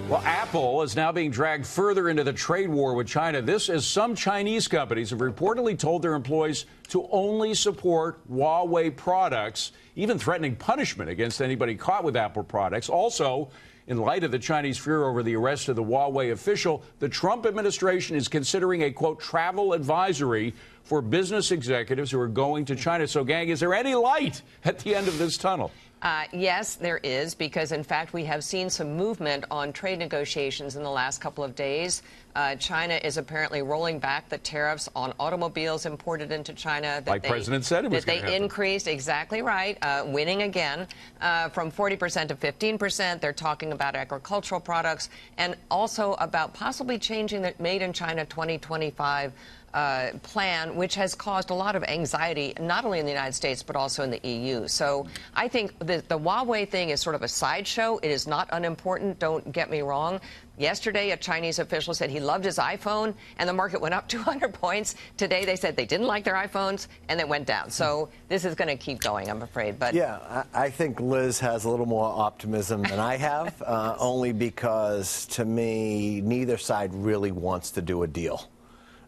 Well, Apple is now being dragged further into the trade war with China. This as some Chinese companies have reportedly told their employees to only support Huawei products, even threatening punishment against anybody caught with Apple products. Also, in light of the Chinese fear over the arrest of the Huawei official, the Trump administration is considering a, quote, travel advisory for business executives who are going to China. So, gang, is there any light at the end of this tunnel? Yes, there is, because, in fact, we have seen some movement on trade negotiations in the last couple of days. China is apparently rolling back the tariffs on automobiles imported into China. Like President said it was going to happen. Increased, exactly right, winning again, from 40% to 15%. They're talking about agricultural products and also about possibly changing the Made in China 2025 plan, which has caused a lot of anxiety, not only in the United States, but also in the EU. So I think the Huawei thing is sort of a sideshow. It is not unimportant. Don't get me wrong. Yesterday, a Chinese official said he loved his iPhone, and the market went up 200 points. Today, they said they didn't like their iPhones, and it went down. So this is going to keep going, I'm afraid. But yeah, I think Liz has a little more optimism than I have, only because, to me, neither side really wants to do a deal.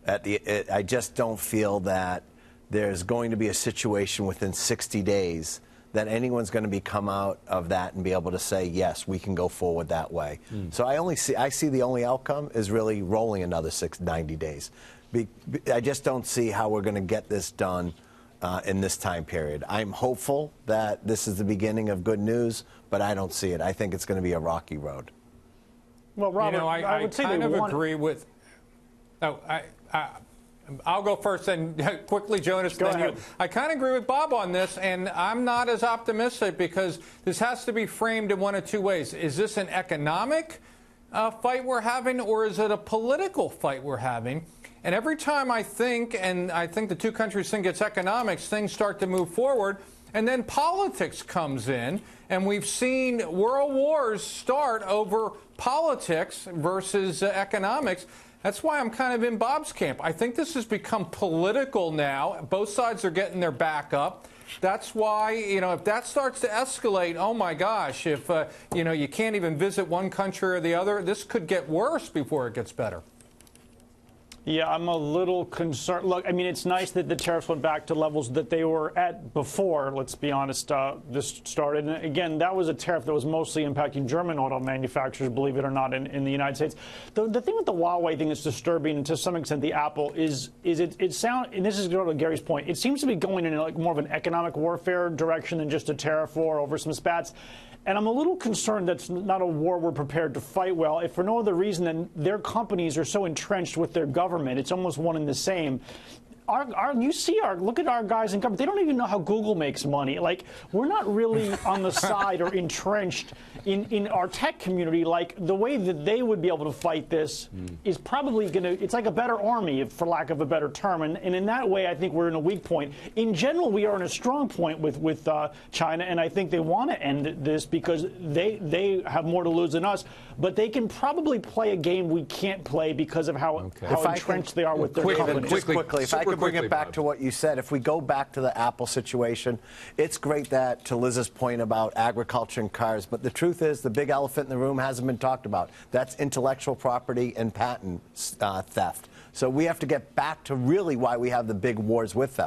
I just don't feel that there's going to be a situation within 60 days that anyone's going to be come out of that and be able to say, yes, we can go forward that way. So I see the only outcome is really rolling another 90 days. I just don't see how we're going to get this done in this time period. I'm hopeful that this is the beginning of good news, but I don't see it. I think it's going to be a rocky road. Well, Robert, you know, I would say kind of agree with. I'll go first, and quickly, Jonas. Go ahead. I kind of agree with Bob on this, and I'm not as optimistic because this has to be framed in one of two ways. Is this an economic fight we're having, or is it a political fight we're having? And every time I think the two countries think it's economics, things start to move forward, and then politics comes in, and we've seen world wars start over politics versus economics. That's why I'm kind of in Bob's camp. I think this has become political now. Both sides are getting their back up. That's why, you know, if that starts to escalate, oh my gosh, if, you know, you can't even visit one country or the other, this could get worse before it gets better. Yeah, I'm a little concerned. Look, I mean, it's nice that the tariffs went back to levels that they were at before, let's be honest, this started. And again, that was a tariff that was mostly impacting German auto manufacturers, believe it or not, in the United States. The thing with the Huawei thing that's disturbing, and to some extent the Apple, is it sound, and this is to Gary's point, it seems to be going in like more of an economic warfare direction than just a tariff war over some spats. And I'm a little concerned that's not a war we're prepared to fight well, if for no other reason than their companies are so entrenched with their government. It's almost one and the same. Look at our guys in government. They don't even know how Google makes money. Like, we're not really on the side or entrenched in our tech community. Like, the way that they would be able to fight this is probably going to, it's like a better army, for lack of a better term. And in that way, I think we're in a weak point. In general, we are in a strong point with China, and I think they want to end this because they have more to lose than us. But they can probably play a game we can't play because of how entrenched they are with their companies. Just quickly, if I could bring it back to what you said, if we go back to the Apple situation, it's great that, to Liz's point about agriculture and cars, but the truth is the big elephant in the room hasn't been talked about. That's intellectual property and patent theft. So we have to get back to really why we have the big wars with them.